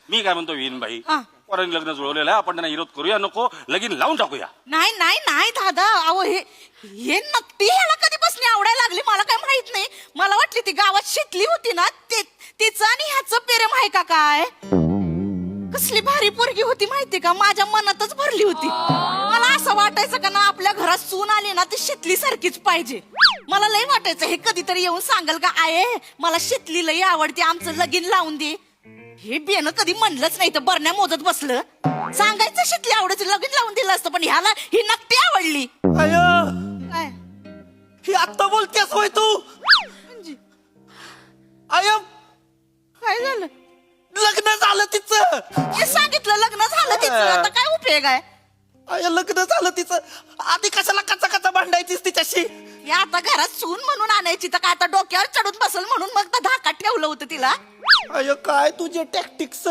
मी काय म्हणतो विहीनबाई, हा. पोरांनी लग्न जुळवलेलं आहे, आपण त्यांना विरोध करूया नको, लगीन लावून टाकूया. नाही नाही नाही दादा, अहो हे नक्की ह्याला कधीपासून आवडायला लागली मला काय माहित नाही. मला वाटली ती गावात शिकली होती ना, तिचं आणि ह्याचं प्रेम आहे का काय. कसली भारी पोरगी होती माहिती का, माझ्या मनातच भरली होती. मला असं वाटायचं का ना, आपल्या घरात सून आली ना ती शितली सारखीच पाहिजे. मला लय वाटायचं हे कधीतरी येऊन सांगाल का, आये मला शितली लई आवडते, आमचं लगीन लावून दे. हे बेन कधी म्हणलंच नाही तर बरण्या मोजत बसलं. सांगायचं शितली आवडायचं, लगीन लावून दिलं असतं, पण ह्याला ही नक्की आवडली. आय काय ही आत्ता बोलतेस होय तू? म्हणजे आय काय झालं? लग्न झालं तिचं. हे सांगितलं लग्न झालं तिचं, आता काय उपयोग आहे. आय लग्न झालं तिचं, आधी कशाला कचा कचा भांडायचीस तिच्याशी? हे आता घरात सून म्हणून आणायची तर काय आता डोक्यावर चढून बसल म्हणून मग तर धाकात ठेवलं होतं तिला. आय काय तुझे टॅक्टिक्स